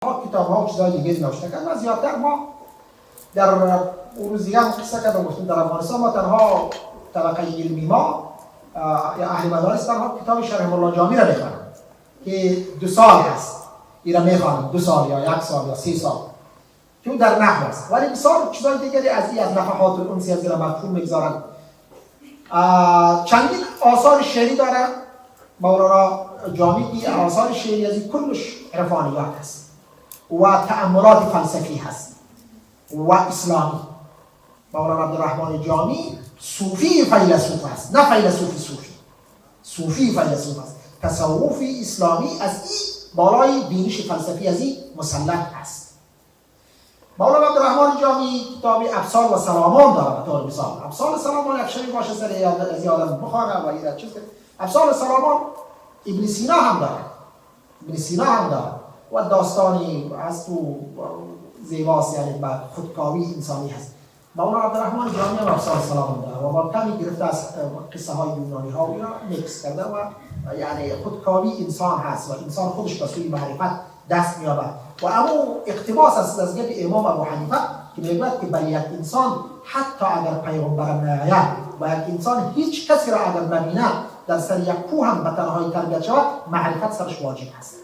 کتاب ها و چیزهای دیگه نوشته کردن و زیادتر ما در روز دیگه هم قصه کردم گفتیم در افغانستان ما تنها طبقه علمی ما یا اهل مدارس تنها کتاب شرح الله جامی را میخوانند که 2 سال هست. این را میخوانند 2 سال یا 1 سال یا 3 سال که در نحو است، ولی بسیار چیزهای دیگری از این از نفحات الانسی از این مفهوم میگذارند. چندین آثار شعری داره مولانا جامی که آثار شعری از این کلش عرفانیات هست و تأملات فلسفی هست و اسلامی. مولانا عبدالرحمن جامی صوفی فیلسوف است، نه فیلسوف صوفی فیلسوف است. تصوف اسلامی از این بالای بینش فلسفی از این مسلط است. مولانا عبدالرحمن جامی کتاب ابصار و سلامان داره به طور مثال. ابصار سلامان افشاری باشه سر از آدم بخاره و این چیز. ابصار سلامان ابن سینا هم داره و داستانی از تو زیباست، یعنی بعد خودکاوی انسانی هست. مولانا عبدالرحمن جامی هم ابصار سلامان داره و با کمی گرفته از قصه های یونانی ها و اینا میکس کرده و یعنی خودکاوی انسان هست و انسان خودش به سوی معرفت دست می‌یابد و اما اقتباس است از گفت امام ابو حنیفه که میگوید که برای یک انسان حتی اگر پیغمبر نیاید و یک انسان هیچ کسی را اگر نبینه در سر یک کوه هم به تنهایی تربیت شود معرفت سرش واجب است.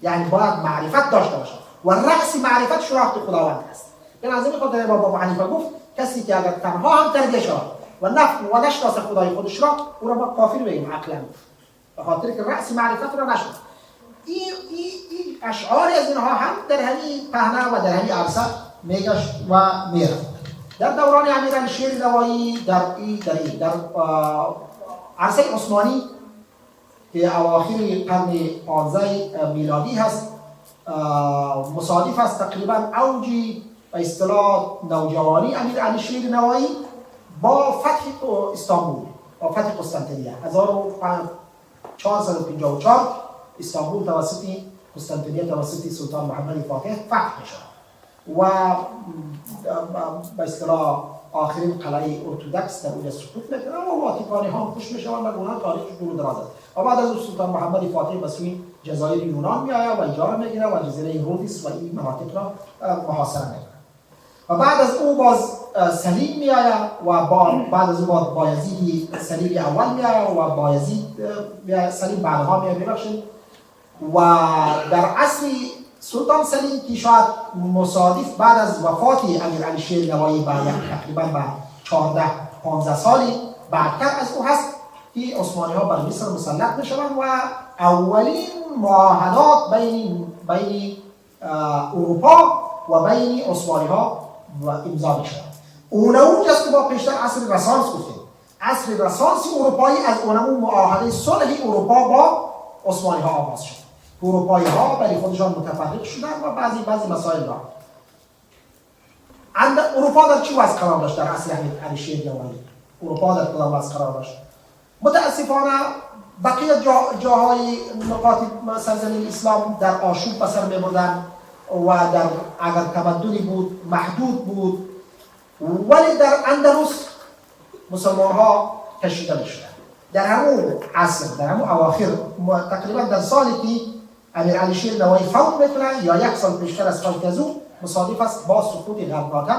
یعنی باید معرفت داشته باشد و رأس معرفت شناخت خداوند است. به نظر خاطر امام ابو حنیفه گفت کسی که اگر تنها هم تربیت شود و نشناسه خدای خودش را او را ما کافر بگیم عقلا، به خاطر که رأس معرفت را نشناسه. این اشعار از اینها هم در همین پهنه و در همین عرصه میگشت و میرفت. در دوران امیرعلی شیر نوایی در عرصه عثمانی که اواخر قرن 15 میلادی هست، مصادف است تقریبا اوجی و اصطلاح نوجوانی امیرعلی شیر نوایی با فتح استانبول و فتح قسطنطنیه 1454 استانبول توسط قسطنطنیه توسط سلطان محمد فاتح فتح میشد و به اصطلاح آخرین قلعه ارتودکس در اونجا سقوط میکنه و واتیکانی ها خوش میشوند و اونها تاریخش دور دراز است. و بعد از سلطان محمد فاتح به سوی جزایر یونان میآید و اجاره میگیره و جزیره رودیس و این مناطق را محاصره میکنه. و بعد از او باز سلیم میآید و بعد از او باز بایزید سلیم اول میآید و بایزید سلیم بعدها میآید ببخشید. و در عصر سلطان سلیم که شاید مصادف بعد از وفات امیرعلی شیر نوایی تقریبا به 14-15 سالی بعدتر از او هست که عثمانی ها بر مصر مسلط میشوند و اولین معاهدات بین اروپا و بین عثمانی ها امضا میشوند. اونمون است که با پیشتر عصر رنسانس گفتیم. عصر رنسانس اروپایی از اونمون معاهده صلح اروپا با عثمانی ها آغاز شد. اروپایی ها برای خودشان متفرق شدن و بعضی مسائل را. اروپا در چی وضع قرار داشت در عصر امیرعلی شیر نوایی؟ اروپا در کدام وضع قرار داشت؟ متاسفانه بقیه جاهای نقاط سرزمین اسلام در آشوب به سر می‌بردند و در اگر تمدنی بود محدود بود، ولی در اندلس مسلمان ها کشیده می‌شدند. در همون عصر، در همون اواخر تقریبا در سالی که امیرعلی شیر نوایی فوت میکنه یا 1 سال پیشتر از فوت از او مصادف است با سقوط غرناطه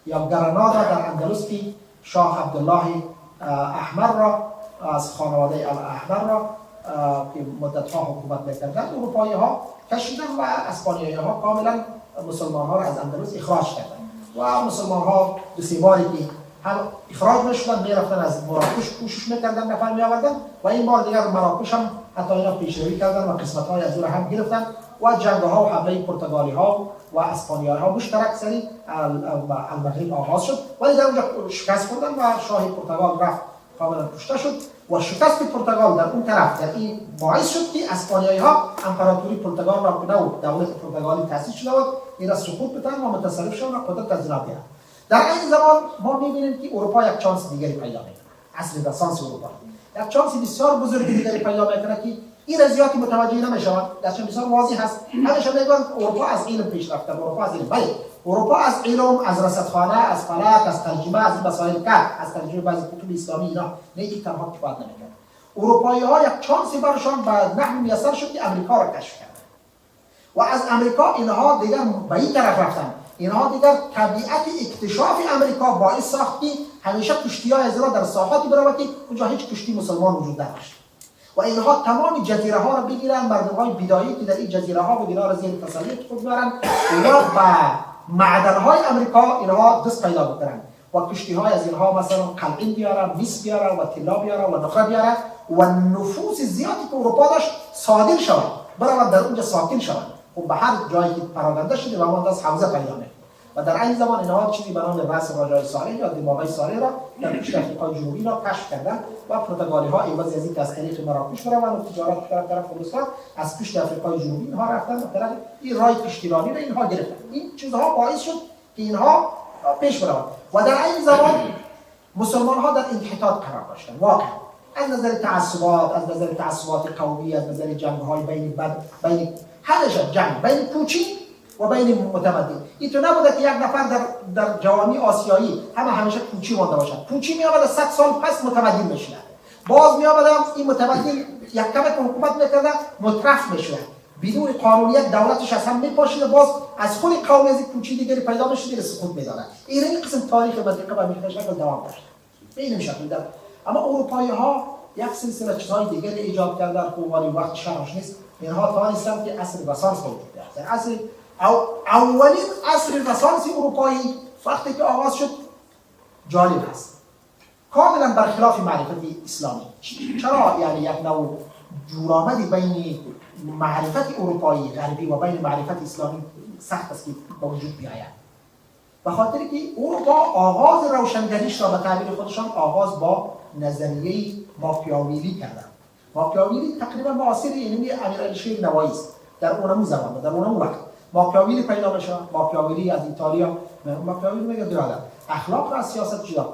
یا گرانادا در اندلس که شاه عبدالله احمر را از خانواده الاحمر را که مدت‌ها حکومت میکردند اروپایی ها کشیدن و اسپانیایی ها کاملا مسلمان ها را از اندلس اخراج کردند و مسلمان ها 2-3 باری که هم اخراج میشدن میرفتن از مراکش کوشش میکردن نفر میآوردن و این بار دیگر مراکش هم حتی اینا پیشروی کردن و قسمت های از او هم گرفتن و جنگ ها و حمله پرتغالی ها و اسپانیایی ها مشترک سری المغرب آغاز شد، ولی در اونجا شکست خوردن و شاه پرتغال رفت کاملا کشته شد و شکست پرتغال در اون طرف در این باعث شد که اسپانیایی ها امپراتوری پرتغال را بود دولت پرتغالی تأسیس شده بود این را سقوط بدن و متصرف شدن و قدرت از جناب گرفت. در این زمان ما می‌بینیم که اروپا یک چانس دیگری پیدا می‌کنه. عصر رنسانس اروپا یک چانس بسیار بزرگ دیگری پیدا می‌کنه که این رضایتی متوجه نمی‌شوند. درش بسیار واضح هست. همیشه میگن اروپا از علم پیش رفته، اروپا از علم. ولی اروپا از علم، از رصدخانه، از فلک، از ترجمه، از این مسائل کرد، از ترجمه بعضی کتب اسلامی اینا نه یک تنها کفایت نمی‌کنه. اروپایی‌ها یک چانسی برشان به نحو میسر شد که امریکا را کشف کردند. و از امریکا اینها دیگر به این طرف رفتن. اینها دیگر طبیعت اکتشاف امریکا باعث ساخت که همیشه کشتی‌های از در ساحاتی برود که اونجا هیچ کشتی مسلمان وجود نداشت و اینها تمام جزیره ها را بگیرن، مردم‌های بدایی که در این جزیره ها و اینا را زیر تسلط خود می‌برن، اینا به معدن‌های امریکا اینها دست پیدا بکنن و کشتی‌های از اینها مثلا قلعین بیارن، میس بیارن و طلا بیارن و نقره بیارن و نفوس زیادی که اروپا داشت صادر شود، برود در اونجا ساکن شود. و به هر جایی که پراکنده شده و اون دست حوزه پیدا می‌کنه. و در این زمان اینها چیزی به نام رأس راجای صالح یا دماغی صالح را در پشت افریقای جنوبی را کشف کردند و پرتغالی ها عوض از اینکه از طریق مراکش بروند و تجارت کردن طرف هندوستان، از پشت افریقای جنوبی اینها رفتن و طرف این راه کشتیرانی را اینها گرفتن. این چیزها باعث شد که اینها پیش بروند و در این زمان مسلمان ها در انحطاط قرار داشتند. واقعا از نظر تعصبات قومی، از نظر جنگ های بین هدش جنگ بین پوچی و بین متمدن. این تو نبوده که یک نفر در جوامع آسیایی همیشه پوچی مانده باشد. پوچی می آمده 100 سال پس متمدن میشد. باز می آمده این متمدن یک کم حکومت میکرده مترف میشد. بدون قانونیت دولتش از هم میپاشید و باز از خود قوم از پوچی دیگری پیدا میشه دیگه سقوط میداره. این قسم تاریخ منطقه به همین شکل دوام داشت. به این شکل داد. اما اروپایی ها یک سلسله چیزهای دیگری ایجاد کردن که ولی وقت شرحش نیست. اینها توانستند که عصر رنسانس وجود بیارند. اولین عصر رنسانس اروپایی وقتی که آغاز شد جالب است. کاملا برخلاف معرفت اسلامی. چرا یعنی یک نوع جورآمدی بین معرفت اروپایی غربی و بین معرفت اسلامی سخت است که به وجود بیاید؟ به خاطر که اروپا آغاز روشنگریش را به تعبیر خودشان آغاز با نظریه ماکیاویلی کردند. ماکیاویلی تقریبا معاصر علمی امیرعلی‌شیر نوایی است. در اونمو زمان و در اونمو وقت ماکیاویلی پیدا میشه. ماکیاویلی از ایتالیا. ماکیاویلی میگه برادر اخلاق را سیاست جدا.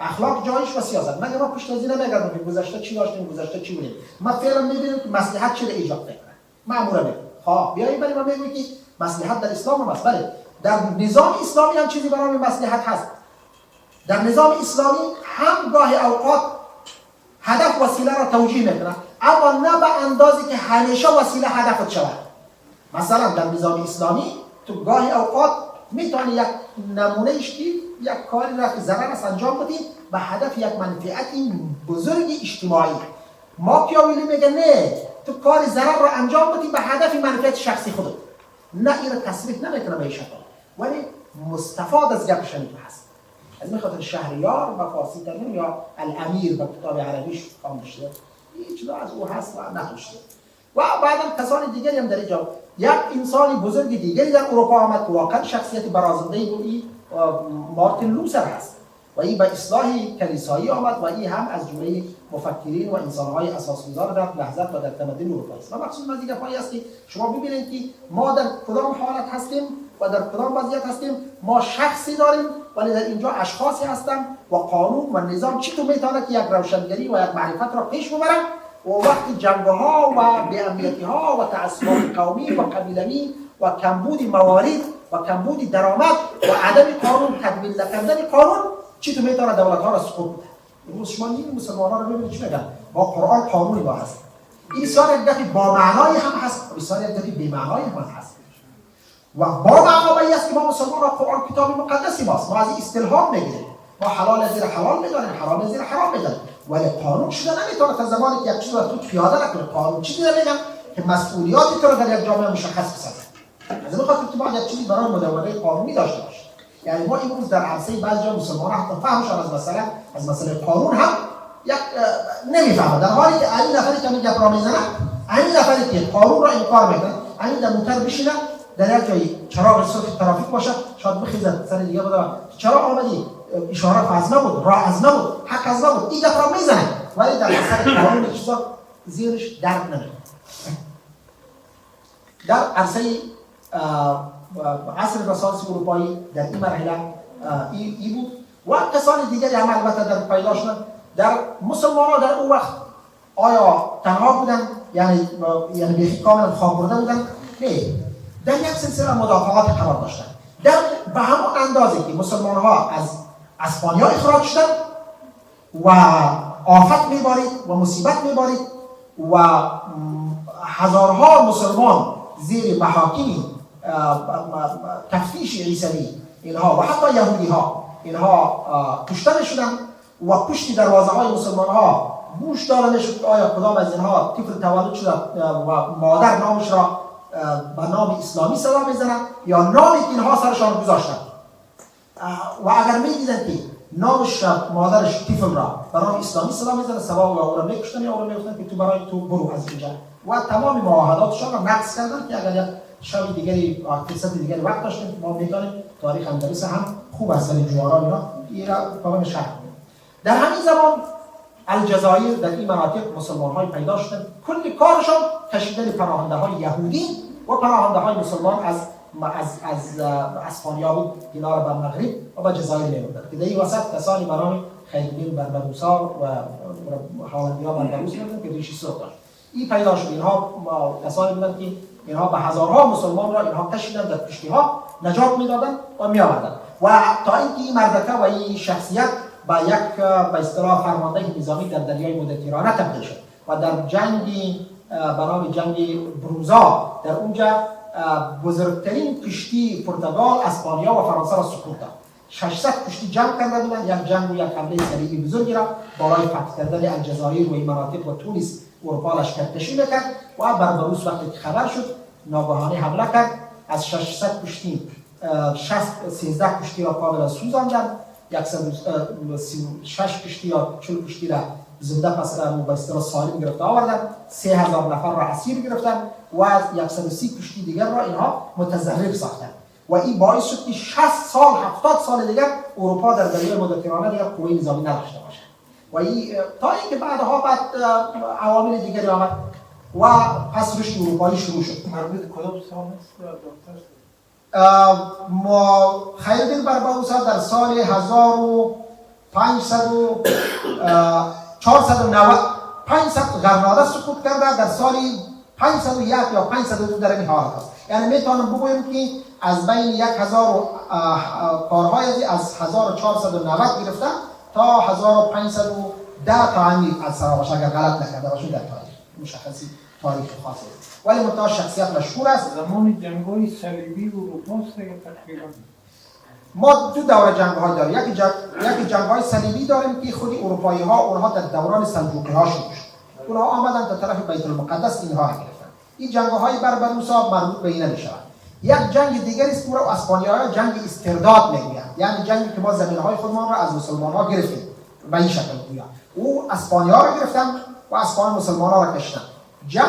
اخلاق جایش و سیاست. مگه ما پشت از این نمیگردیم که گذشته چی داشتیم، گذشته چی بودیم. ما فعلا میبینیم که مصلحت چی را ایجاد میکنه. مأموره میگه ها بیایید بریم ما میگیم که مصلحت در اسلام هم هست. بله در نظام اسلامی هم چیزی به نام مصلحت هست. در نظام اسلامی هم گاهی اوقات هدف وسیله را توجیه میکنه، اما نه به اندازی که همیشه وسیله هدفت شود. مثلا در نظام اسلامی تو گاهی اوقات میتونی یک نمونهش که یک کاری را که ضرر است انجام بدی به هدف یک منفعت بزرگ اجتماعی. ماکیاویلی میگه نه، تو کار ضرر را انجام بدی به هدف منفعت شخصی خودت. نه این را تصریح نمیکنه به این شکل، ولی مستفاد از گپ شنیده هست. از این خاطر شهریار به فارسی ترجمه یا الامیر به کتاب عربیش خوانده شده. این چیزا از او هست و نخوشته. و بعدم کسان دیگری هم در اینجا یک انسان بزرگ دیگری در اروپا آمد که واقعا شخصیت برازنده بود، مارتین لوتر هست و این به اصلاح کلیسایی آمد و این هم از جمله مفکرین و انسان‌های اساس‌گذار در نهضت و در تمدن اروپا است. و مقصود از این گپایی است که شما ببینید که ما در کدام حالت هستیم و در کدام وضعیت هستیم. ما شخصی داریم ولی در اینجا اشخاصی هستند و قانون و نظام چطور میتونه که یک روشنگری و یک معرفت را پیش ببره و وقتی جنگ‌ها و بی‌امنیتی‌ها و تعصبات قومی و قبیلوی و کمبود موارد و کمبود درآمد و عدم قانون تدوین نکردن قانون چطور میتونه دولت‌ها را سقوط بده. امروز شما این مسلمان‌ها رو ببینید چی میگن؟ با قرآن قانونی با هست. این بسیار یک دفعه با معنای هم هست و بسیار یک دفعه بی معنای هم هست. و با معنا به است که ما مسلمان‌ها قرآن کتاب مقدسی ماست. ما از این استلهام میگیریم. ما حلال زیر حلال می‌دانیم، حرام زیر حرام می‌دانیم. ولی قانون شده نمیتونه تا زمانی که یک چیز رو تو پیاده نکنه. قانون چیزی میگم که مسئولیاتی تو رو در یک جامعه مشخص بسازه. از این خاطر تو باید یک چیزی برای مدونه قانونی داشته باشه. یعنی ما امروز در عرصه بعضی جا مسلمان‌ها حتی فهمشان از مسئله قانون هم یک نمیفهمه. در حالی که این نفری که میگه را میزنه، این نفری که قانون را انکار میکنه، این در موتور بشینه در یک جایی چراغ سرخ ترافیک باشه، شاید بخیزه سر دیگه بده چرا آمدی؟ اشاره از نبود، راه از نبود، حق از نبود. این دفعه میزنه ولی در اثر قانون چیزا زیرش درد نمیکنه. در عرصه عصر رنسانس اروپایی در این مرحله ای بود و کسان دیگری هم البته در پیدا شدن. در مسلمان‌ها در اون وقت آیا تنها بودن یعنی بیخی کاملا خواب برده بودن؟ نه، در یک سلسله مدافعات قرار داشتن. در به همون اندازه که مسلمان‌ها از اسپانیا اخراج شدن و آفت میبارید و مصیبت میبارید و هزارها مسلمان زیر محاکمی تفتیش عیسوی اینها و حتی یهودی ها اینها کشته شدن و پشت دروازه های مسلمان ها گوش داده نشد آیا کدام از اینها طفل تولد شده و مادر نامش را به نام اسلامی صدا میزنند یا نامی که اینها سرشان گذاشتند و اگر میدیدند که نامش مادرش طفل را به نام اسلامی صدا میزنه سبا او را میکشتن یا او را میگفتن که تو برای تو برو از اینجا و تمام معاهداتشان را نقض کردن که اگر یک شب دیگری فرصت دیگری وقت داشتیم ما میتونیم تاریخ اندلس هم خوب از سر جواران اینا تمام شرح کنیم. در همین زمان الجزایر در این مناطق مسلمان های پیدا شدن کل کارشان کشیدن پناهنده های یهودی و پناهنده های مسلمان از اسپانیا بود اینا را به مغرب و به جزایر می‌بردند که در این وسط کسانی برای خیرالدین بربروسا و هالندیا بربروس بودند که ریشی سرخ داشت. این پیدا شد اینها کسانی بودند که اینها به هزارها مسلمان را اینها کشیدند در کشتی‌ها نجات می‌دادند و می‌آوردند و تا اینکه این مردکه و این شخصیت به یک به اصطلاح فرمانده نظامی در دریای مدیترانه تبدیل شد و در جنگی به نام جنگ بروزا در اونجا بزرگترین کشتی پرتغال، اسپانیا و فرانسه را سقوط داد. 600 کشتی جنگ کرده بودند، یک جنگ و یک حمله صلیبی بزرگی را برای فتح کردن الجزایر و این مناطق و تونس اروپا لشکرکشی میکرد و بربروس وقتی که خبر شد ناگهانی حمله کرد. از 600 کشتی 13 کشتی را کاملا سوزاندند، 136 کشتی یا 40 کشتی را زنده پس به اصطلاح سالم گرفته آوردند، 3000 نفر را اسیر گرفتند و 130 کشتی دیگر را اینها متضرر ساختند و این باعث شد که 60 سال 70 سال دیگر اروپا در دریای مدیترانه دیگر قوه نظامی نداشته باشد و این تا اینکه بعدها بعد عوامل دیگری آمد و پس رشد اروپایی شروع شد. مربوط کدام سال است دکتر؟ ما خیرالدین بربروسا در سال 500 غرناطه سقوط کرده، در سال 501 یا 502 در این حالت است. یعنی میتونم بگویم که از بین 1000 کارهای از 1490 گرفته تا 1510 تا همین از سراغش اگر غلط نکرده باشم در تاریخ مشخصی تاریخ خاصی ولی منتها شخصیت مشهور است. زمان جنگ‌های صلیبی اروپا است دیگه تقریبا. ما دو دوره جنگ‌های داریم، یکی جنگ‌های صلیبی داریم که خود اروپایی‌ها اونها در دوران سلجوقی‌ها شروع شد. اونها آمدن تا طرف بیت المقدس اینها گرفتن. این جنگ‌های بربروسا مربوط به اینا میشوند. یک جنگ دیگری است که اسپانیایی‌ها جنگ استرداد میگویند، یعنی جنگی که ما زمین‌های خودمان را از مسلمان‌ها گرفتیم به این شکل گویا. او اسپانیا را گرفتن و اسپان مسلمان‌ها را کشتن. جنگ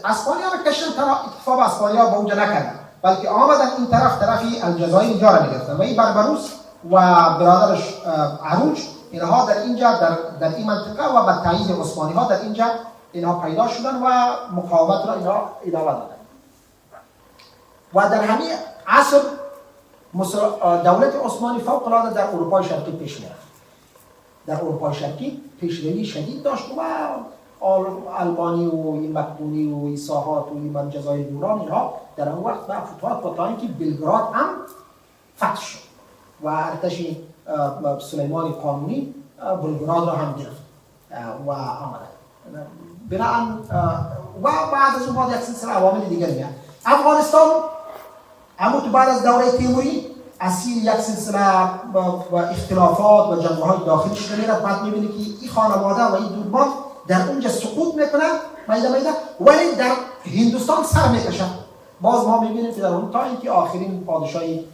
اسپانیا را کشتن، تنها اکتفا به اسپانیا به اونجا نکردن بلکه آمدن این طرفی الجزایر اینجا را میگرفتن و این بربروس و برادرش عروج اینها در اینجا در این منطقه و به تایید عثمانی ها در اینجا اینها پیدا شدن و مقاومت را اینها ادامه دادن و در همین عصر دولت عثمانی فوق العاده در اروپای شرقی پیش میرفت. در اروپای شرقی پیشروی شدید داشت و آلبانی و این مقدونی و این ساحات و این جزایر یونان اینها در اون وقت با فتوحات و تا اینکه بلگراد هم فتح شد و ارتش سلیمان قانونی بلگراد را هم گرفت و آمدن بنابراین و بعد از اون بعد یک سلسله عوامل دیگر میاد. افغانستان اما تو بعد از دوره تیموری اسیر یک سلسله و اختلافات و جنگ‌های داخلی شده میره. بعد میبینی که این خانواده و این دودمان در اونجا سقوط میکنن میده ولی در هندوستان سر میکشن. باز ما میبینیم که در اون تا اینکه آخرین پادشاهی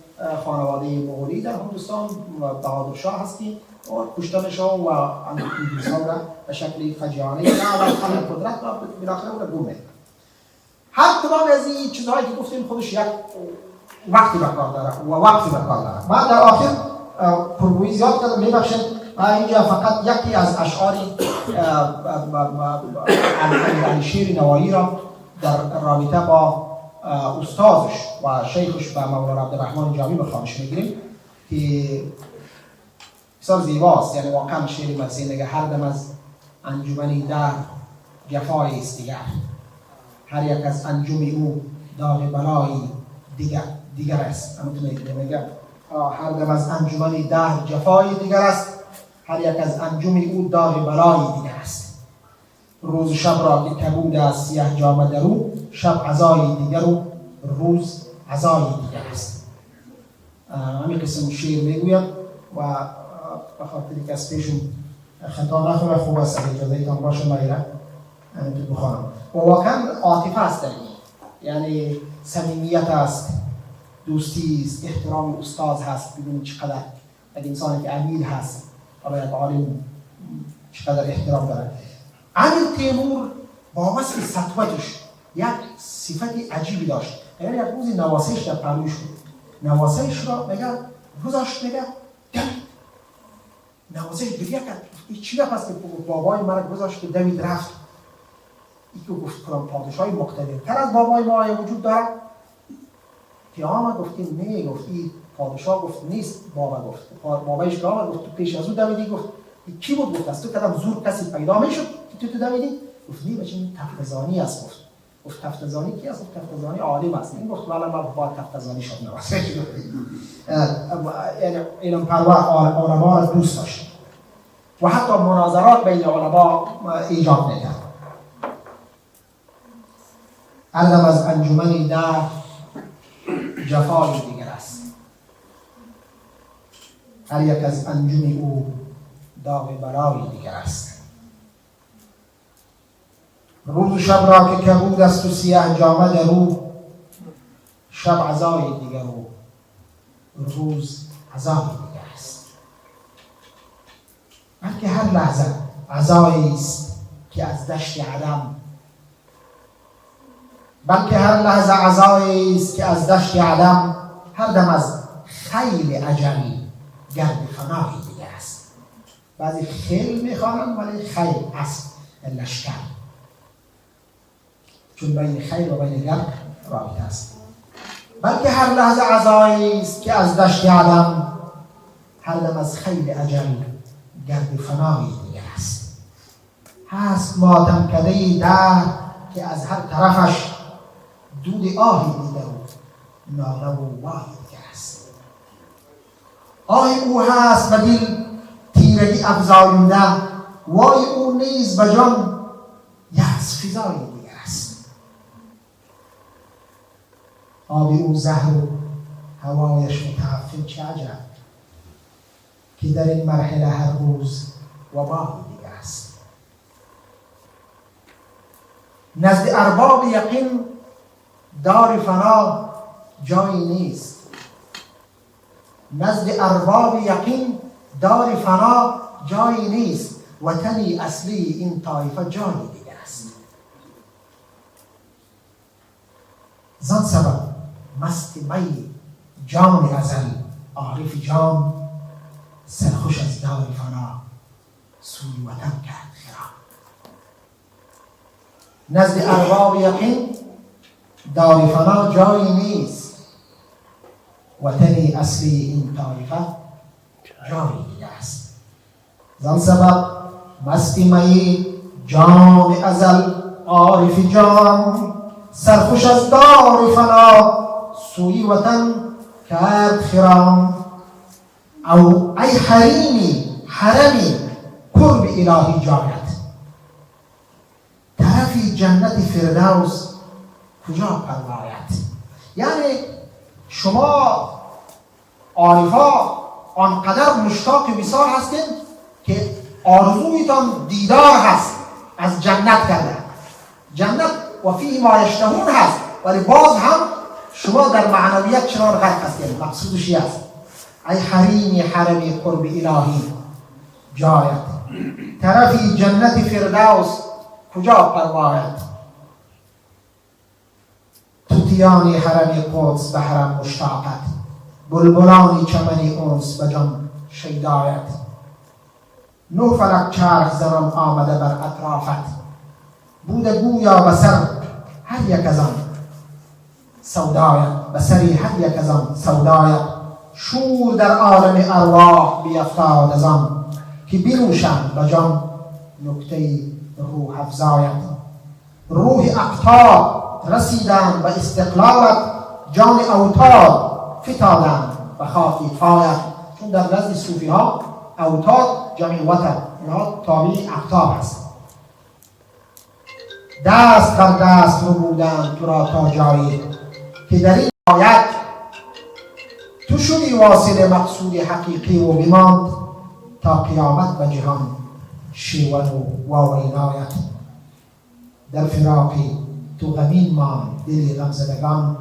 خانواده مغولی در هندوستان بهادر شاه هستی و کشته میشه و هندوستان را به شکل فجیعانه و خلق قدرت را بالاخره او را گم میکنه. هر کدام از این چیزهایی که گفتیم خودش یک وقتی بکار داره و وقتی بکار داره. من در آخر پرگویی زیاد کردم، میبخشید اینجا فقط یکی از اشعار علی شیر نوایی را در رابطه با استادش و شیخش به مولانا عبدالرحمن جامی به خوانش میگیریم که بسیار زیباست. یعنی واقعا شعر مسیح میگه هر دم از انجمنی در جفای است دیگر، هر یک از انجم او داغ بلایی دیگر است. میگه هر دم از انجمنی در جفای دیگر است، هر یک از انجم او داغ بلایی دیگر است. روز شب را که کبود از سیاه جامه درو، شب عزای دیگر و روز عزای دیگر است. همین قسم شعر میگوید و به خاطری که از پیشون خطا نخواه خوب است اگه اجازه ایتان باشه مایره بخوانم. و واقعا عاطفه است در این، یعنی صمیمیت است، دوستی است، احترام استاد هست. ببینید چقدر اگه انسانی که امیر هست حالا یک عالم چقدر احترام داره. امیر تیمور با وصف سطوتش یک صفت عجیبی داشت. اگر یک روزی نواسهش در پهلوش بود، نواسهش را میگه گذاشت، میگه دوید. نواسهش گریه کرد، این چی پس که بابای مرا گذاشت که دوید رفت. ای که گفت کنم پادشاهی مقتدرتر از بابای ما وجود داره؟ پیامبر گفتیم نه، گفت این پادشاه گفت نیست، بابا گفت. بابایش که آمد گفت تو پیش از او دویدی؟ گفت کی بود؟ گفت از تو کدام زور کسی پیدا میشد که تو دویدی؟ گفت نه بچه این تفتزانی است. گفت تفتزانی کی است؟ گفت تفتزانی عالم است. این گفت والا ما باید تفتزانی شد نواسه. یعنی علم پرور علما را دوست داشت و حتی مناظرات بین علما ایجاد میکرد. علم از انجمنی در جفای دیگر است، هر یک از انجم او داغ برای دیگر است. روز و شب را که کبود است و سیاه جامه در او، شب عزای دیگر و روز عزای دیگر است. بلکه هر لحظه عزایی است که از دشت عدم، بلکه هر لحظه عزایی است که از دشت عدم، هر دم از خیل اجلی گرد فنای دیگر است. بعضی خیل میخوانند ولی خیل است لشکر، چون بین خیل و بین گرد رابطه است. بلکه هر لحظه عزایی است که از دشت عدم، هر دم از خیل اجل گرد فنای دیگر است. هست ماتم کده در که از هر طرفش، دود آهی دیده و ناله و وای دیگر است. آه او هست به دل تیرگی افزاینده، وای او نیز به جان یأس فزای دیگر است. آب او زهر و هوایش متعفن، چه عجب که در این مرحله هر روز وبای دیگر است. نزد ارباب یقین دار فنا جایی نیست، نزد ارباب یقین دار فنا جایی نیست، وطنی اصلی این طایفه جایی دیگر است. زن سبب مست می جان ازل، عارف جان سرخوش از دار فنا، سوی وطن کرد خراب. نزد ارباب یقین دار فنا جایی نیست، وطنی اصلی این طایفه جایی دیگر است. زن سبب مستی می جان ازل، عارف جان سرخوش از دار فنا، سوی وطن کرد خرام. او ای حریمی حرمی قرب الهی جایت، طرفی جنت فردوس کجا پروایت. یعنی شما عارفا آنقدر مشتاق وصال هستین که آرزویتان دیدار هست از جنت کرده. جنت و فیه ما یشتهون هست، ولی باز هم شما در معنویت چنان غرق هستین. مقصودش است ای حریمی حرمی قرب الهی جایت، طرفی جنت فردوس کجا پروایت. توتیانی حرمی قدس به حرم مشتاقت، بلبلانی چمنی انس به جان شیدایت. نو فلک چرخ زنان آمده بر اطرافت، بوده گویا به سر هر یک از آن سودایت، به سری هر یک از آن سودایت. شور در عالم ارواح بیفتاد از آن، که بنوشند به جان نکته روح افزایت. روح اقطاب رسیدند به استقلالت، جان اوتاد فتادند به خاک پایت. چون در نزد صوفی ها اوتاد جمع وتر، اینها تابع اقطاب است. دست بر دست رو بودند تو را تا جایی، که در این آیت تو شدی واصل مقصود حقیقی و بماند تا قیامت و جهان شیون و واورینایت. در فراقی تو غمین مان دلی غم زدگان،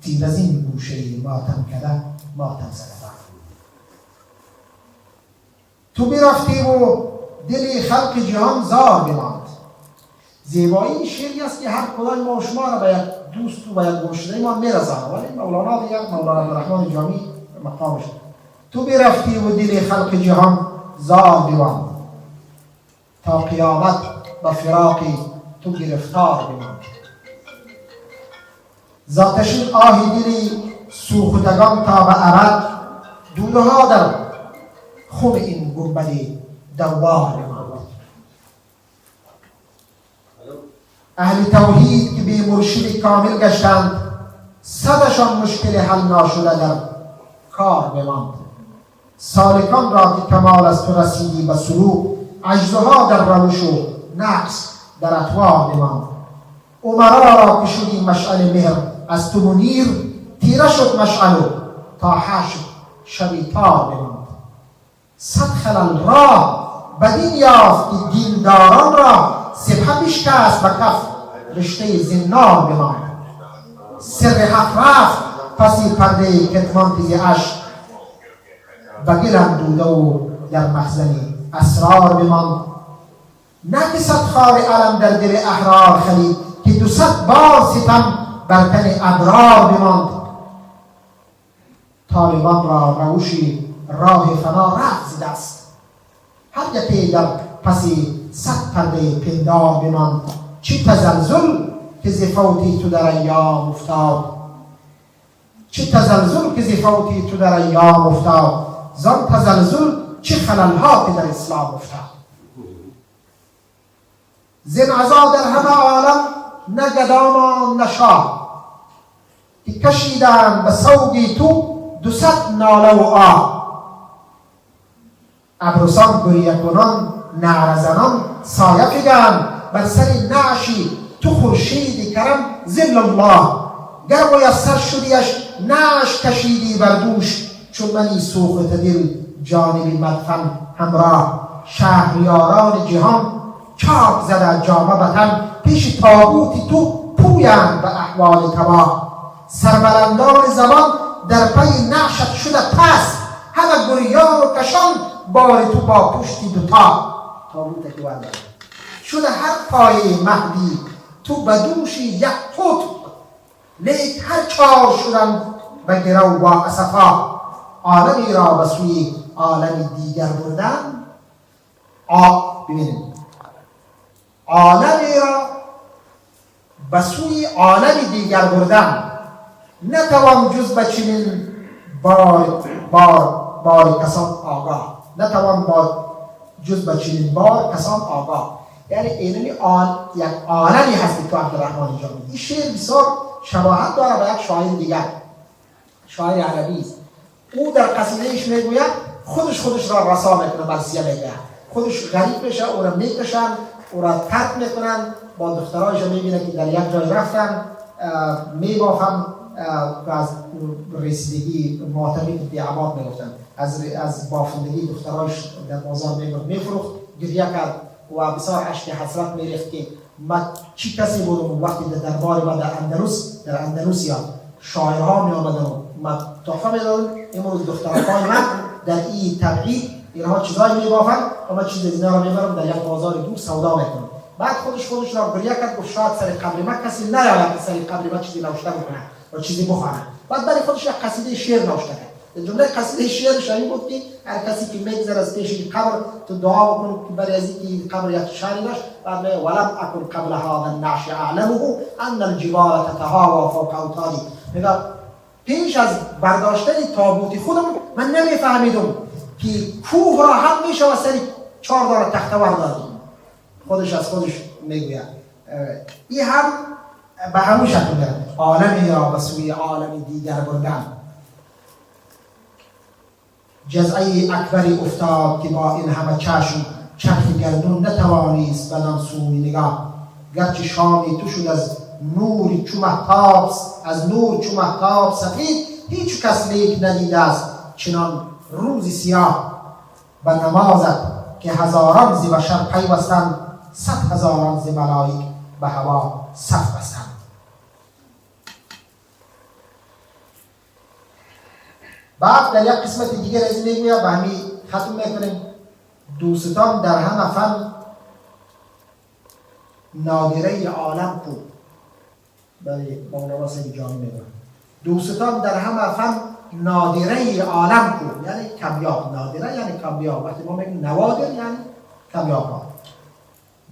تیر از این گوشه ماتم کده ماتم زدگان. تو برفتی و دلی خلق جهان زار بماند. زیبایی شعری است که هر کدام ما شما را به یک دوست و به یک گمشده ما میرساند، ولی مولانا دیگر، مولانا عبدالرحمن جامی مقامش. تو برفتی و دل خلق جهان زار بماند تا قیامت و فراقی تو گرفتار بماند. ذاتشین آهی دلی سوختگان تا به ابد، دودها در خون این گنبد دوار بماند. اهل توحید که به مرشد کامل گشتند، صدشان مشکل حل ناشده در کار بماند. سالکان را که کمال از تو رسیدی به سلوک، عجزها در روش و نقص در اطوار بماند. امرا را که شدی مشعل مهر از تو منیر، تیره شد مشعل تا حشر شبی تار بماند. صد خلل را بدین یافت که دینداران را، سپه بشکست به کف رشته زنار بماند. سر حق رفت پسی پرده کتمان تیز عشق، و گل اندوده و در مخزن اسرار بماند. نه که صد خار علم در دل احرار خلید، که 200 بار ستم بر تن ابرار بماند. طالبان را روشی راه فنا رفت ز دست، هر یکی در پسی 100 پرده پندار بماند. چه تزلزل که ز فوتی تو در ایام افتاد، چه تزلزل که ز فوتی تو در ایام افتاد. زان تزلزل چه خللها که در اسلام افتاد. زن عزا در همه عالم نه گدامان نه شاه، که کشیدن به سوگی تو 200 ناله و آه. ابرسان گریه کنان نعره زنان سایه فگن، بر سر نعشی تو خورشید کرم ظل الله. گر میسر شدیش نعش کشیدی بر دوش، چون منی سوخت دل جانب مدفن همراه. شهریاران جهان چاک زده جامه بطن، پیش تابوتی تو پویند به احوال تباه. سربلندان زمان در پی نعشت شده پس، همه گریان و کشان بار تو با پشتی دوتا. تابوت که وعده شده هر پای مهدی تو بدوشی یک قطب، لیک هر 4 شدن به گرو و اسفا. عالمی را به سوی عالمی دیگر بردن. ببینید، عالمی را به سوی عالمی دیگر بردن، نتوان جز به چنین بار کسان آگاه. نتوان جز به چنین بار کسان آگاه. یعنی اینمی یک عالمی هستی تو عبدالرحمن جامی. این شعر بسیار شباهت داره به یک شاعر دیگر، شاعر عربی است. او در قصیدهش میگوید خودش را رسا میکنه، مرثیه میگه، خودش غریب میشه، او را میکشن، او را ترک میکنن، با دخترایش میبینه که در یک جای رفتن، میبافن و از رسیدگی معتمی که بیعباد میگفتن، از بافندگی دخترایش در بازار میفروخت، گریه کرد و بسیار عشق حسرت میریخت که من چی کسی بودم وقتی در دربار ما در اندلوسیا شاعرها می آمدن و من تحفه میدادم. امروز دخترهای من در این تبعید اینها چیزایی میبافن و من چیز اینا را میبرم در یک بازار دور سودا میکنم. بعد خودش را گریه کرد، گفت شاید سر قبر من کسی نیاید که سر قبر من چیزی نوشته بکنه و چیزی بخونه. بعد برای خودش یک قصیده شعر نوشته کرد. جمله قصیده شعرش این بود که هر کسی که میگذره از پیش قبر تو دعا بکنه که برای از اینکه قبر یک شعری داشت، بعد میگه ولم اکن قبل هذا النعش اعلمه ان الجبال تتهاوى فوق اوتادی. میگه پیش از برداشتن تابوت خودم من نمیفهمیدم که کوه را هم میشه و سری 4 دانه تخته برداریم. خودش از خودش میگوید. این هم به همون شکل میره، عالمی را به سوی عالمی دیگر بردن. جزعه اکبری افتاد که با این همه چشم چرخ گردون نتوانیست بدان سوی نگاه. گرچه شامی تو شد از نور چو مهتاب از نور چو مهتاب سفید هیچ کس لیک ندیده است چنان روزی سیاه به نمازت که هزاران ز بشر پیوستند 100,000 ز ملائک به هوا صف بستند. بعد در یک قسمت دیگر از این میگوید به همین ختم میکنیم دوستان در همه فن نادره عالم کو. برای مولانا سید جانی میگوید دوستان در همه فن نادره عالم کو، یعنی کمیاب. نادره یعنی کمیاب، وقتی ما میگیم نوادر یعنی کمیاب ها.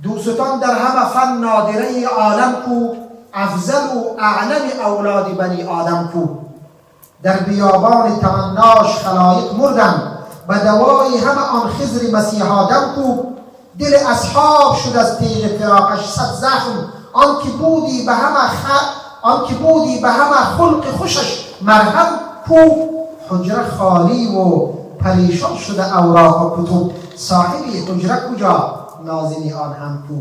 دوستان در همه فن نادره عالم کو، افضل و اعلم اولاد بنی آدم کو. در بیابان تمناش خلایق مردن، به دوای همه آن خضر مسیح آدم کو. دل اصحاب شد از تیغ فراقش 100 زخم، آن که بودی به همه خلق خوشش مرهم کو. حجره خالی و پریشان شده اوراق و کتب، صاحبی حجره کجا ناظمی آن هم کو.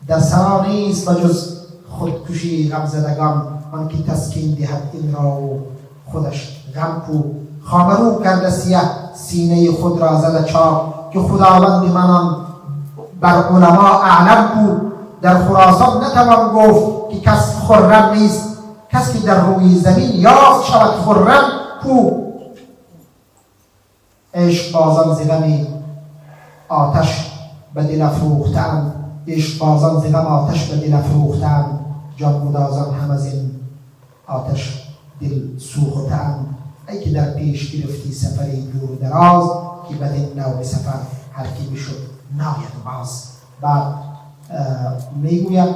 در سرا نیست بجز خودکشی غمزدگان، آن که تسکین دهد این را و خودش غم کو. خامرو کرده سیه سینه خود را زده چاک، که خداوند منان بر علما اعلم کو. در خراسان نتوان گفت که کس خرم نیست، کس که در روی زمین یافت شود خرم کو. عشق بازان ز غم آتش به دل افروخته‌اند، عشق بازان ز غم آتش به دل افروخته‌اند، جان گدازان هم از این آتش دل سوخته‌اند. ای که در پیش گرفتی سفری دور و دراز، که بدین نوع سفر هر کی بشد ناید باز. بعد میگوید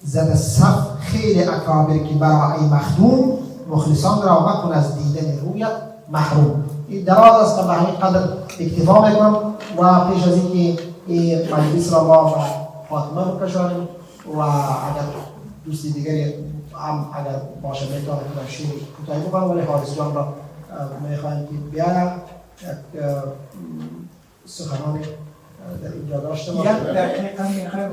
زد صف خیل اکابر که برای مخدوم، مخلصان را مکن از دیدن رویت محروم. این دراز است که به همین قدر اکتفا میکنم و پیش از اینکه این مجلس را ما به خاتمه بکشانیم و اگر دوستی دیگری هم اگر باشه میتونه که شیر کوتاهی بکنم، ولی حارس جان را میخواهیم که بیاید یک سخنانی در اینجا داشته باشیم. یک دقیقه میخوایم